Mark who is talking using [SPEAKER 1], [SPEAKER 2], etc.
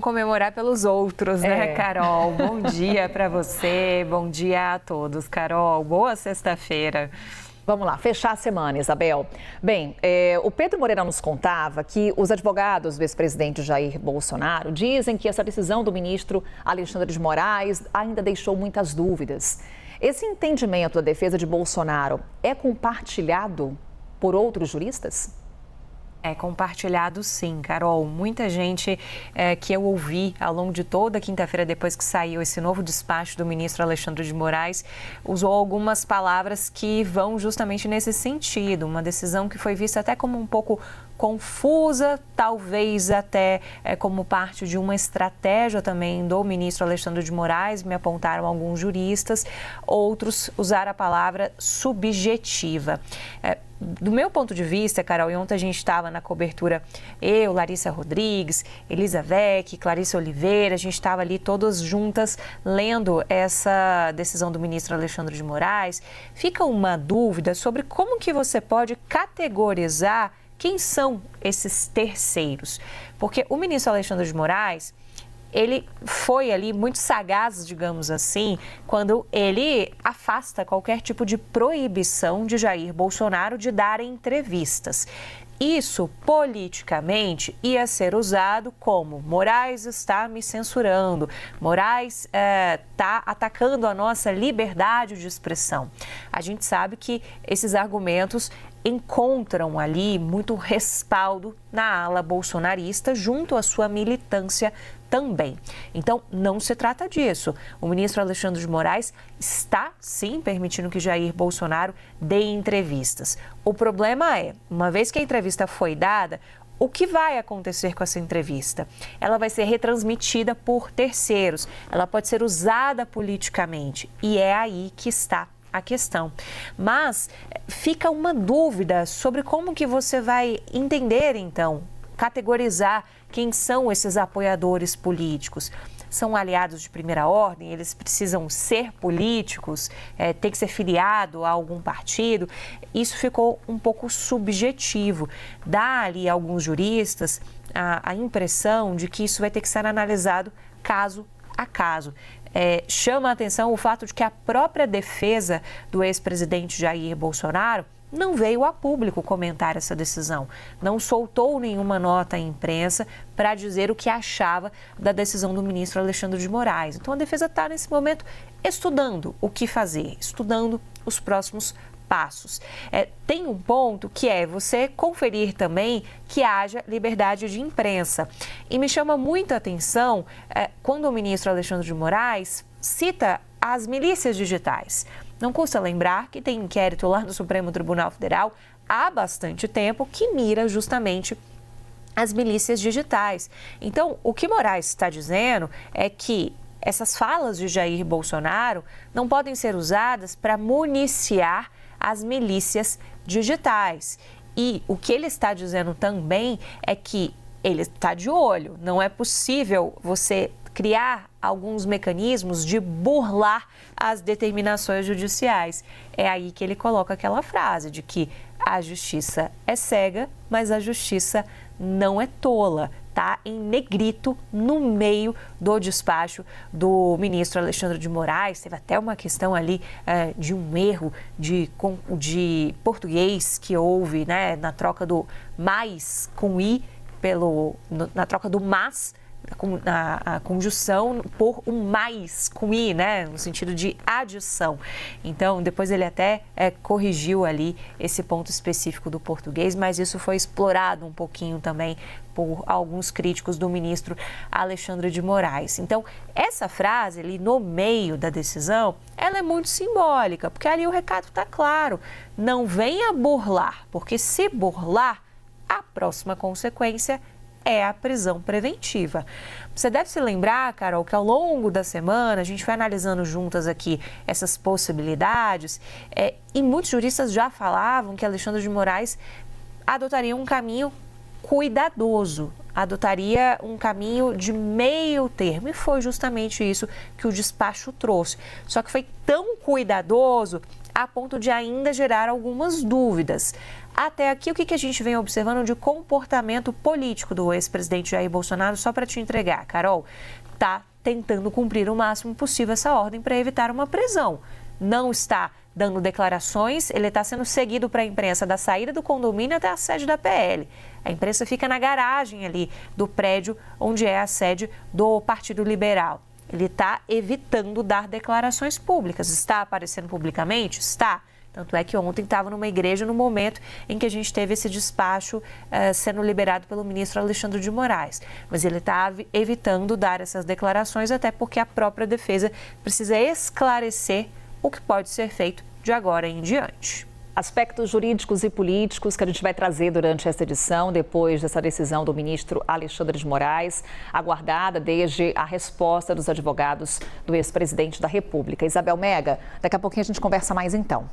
[SPEAKER 1] vamos comemorar pelos outros, né, Carol? Bom dia para você, bom dia a todos. Carol, boa sexta-feira.
[SPEAKER 2] Vamos lá, fechar a semana, Isabel. Bem, o Pedro Moreira nos contava que os advogados do ex-presidente Jair Bolsonaro dizem que essa decisão do ministro Alexandre de Moraes ainda deixou muitas dúvidas. Esse entendimento da defesa de Bolsonaro é compartilhado por outros juristas?
[SPEAKER 1] É compartilhado sim, Carol. Muita gente que eu ouvi ao longo de toda a quinta-feira, depois que saiu esse novo despacho do ministro Alexandre de Moraes, usou algumas palavras que vão justamente nesse sentido. Uma decisão que foi vista até como um pouco confusa, talvez até como parte de uma estratégia também do ministro Alexandre de Moraes, me apontaram alguns juristas, outros usaram a palavra subjetiva. Do meu ponto de vista, Carol, e ontem a gente estava na cobertura, eu, Larissa Rodrigues, Elisa Vec, Clarice Oliveira, a gente estava ali todas juntas lendo essa decisão do ministro Alexandre de Moraes. Fica uma dúvida sobre como que você pode categorizar quem são esses terceiros. Porque o ministro Alexandre de Moraes, ele foi ali muito sagaz, digamos assim, quando ele afasta qualquer tipo de proibição de Jair Bolsonaro de dar entrevistas. Isso, politicamente, ia ser usado como Moraes está me censurando, Moraes está atacando a nossa liberdade de expressão. A gente sabe que esses argumentos encontram ali muito respaldo na ala bolsonarista junto à sua militância também. Então, não se trata disso. O ministro Alexandre de Moraes está, sim, permitindo que Jair Bolsonaro dê entrevistas. O problema é, uma vez que a entrevista foi dada, o que vai acontecer com essa entrevista? Ela vai ser retransmitida por terceiros, ela pode ser usada politicamente e é aí que está a questão. Mas fica uma dúvida sobre como que você vai entender, então, categorizar quem são esses apoiadores políticos. São aliados de primeira ordem, eles precisam ser políticos, tem que ser filiado a algum partido. Isso ficou um pouco subjetivo. Dá ali a alguns juristas a impressão de que isso vai ter que ser analisado caso a caso. Chama a atenção o fato de que a própria defesa do ex-presidente Jair Bolsonaro não veio a público comentar essa decisão, não soltou nenhuma nota à imprensa para dizer o que achava da decisão do ministro Alexandre de Moraes. Então a defesa está nesse momento estudando o que fazer, estudando os próximos passos. Tem um ponto que é você conferir também que haja liberdade de imprensa. E me chama muito a atenção quando o ministro Alexandre de Moraes cita as milícias digitais. Não custa lembrar que tem inquérito lá no Supremo Tribunal Federal há bastante tempo que mira justamente as milícias digitais. Então, o que Moraes está dizendo é que essas falas de Jair Bolsonaro não podem ser usadas para municiar as milícias digitais. E o que ele está dizendo também é que ele está de olho. Não é possível você criar alguns mecanismos de burlar as determinações judiciais. É aí que ele coloca aquela frase de que a justiça é cega, mas a justiça não é tola. Está em negrito no meio do despacho do ministro Alexandre de Moraes. Teve até uma questão ali de um erro de português que houve, né, na troca do mais com i, na troca do mas, a conjunção por um mais com i, né, no sentido de adição. Então, depois ele até corrigiu ali esse ponto específico do português, mas isso foi explorado um pouquinho também por alguns críticos do ministro Alexandre de Moraes. Então, essa frase ali no meio da decisão, ela é muito simbólica, porque ali o recado está claro. Não venha burlar, porque se burlar, a próxima consequência é a prisão preventiva. Você deve se lembrar, Carol, que ao longo da semana a gente foi analisando juntas aqui essas possibilidades e muitos juristas já falavam que Alexandre de Moraes adotaria um caminho cuidadoso, adotaria um caminho de meio termo e foi justamente isso que o despacho trouxe. Só que foi tão cuidadoso a ponto de ainda gerar algumas dúvidas. Até aqui, o que a gente vem observando de comportamento político do ex-presidente Jair Bolsonaro, só para te entregar, Carol, está tentando cumprir o máximo possível essa ordem para evitar uma prisão. Não está dando declarações, ele está sendo seguido para a imprensa da saída do condomínio até a sede da PL. A imprensa fica na garagem ali do prédio onde é a sede do Partido Liberal. Ele está evitando dar declarações públicas. Está aparecendo publicamente? Está. Tanto é que ontem estava numa igreja no momento em que a gente teve esse despacho sendo liberado pelo ministro Alexandre de Moraes. Mas ele está evitando dar essas declarações, até porque a própria defesa precisa esclarecer o que pode ser feito de agora em diante.
[SPEAKER 2] Aspectos jurídicos e políticos que a gente vai trazer durante esta edição, depois dessa decisão do ministro Alexandre de Moraes, aguardada desde a resposta dos advogados do ex-presidente da República. Isabel Mega, daqui a pouquinho a gente conversa mais então.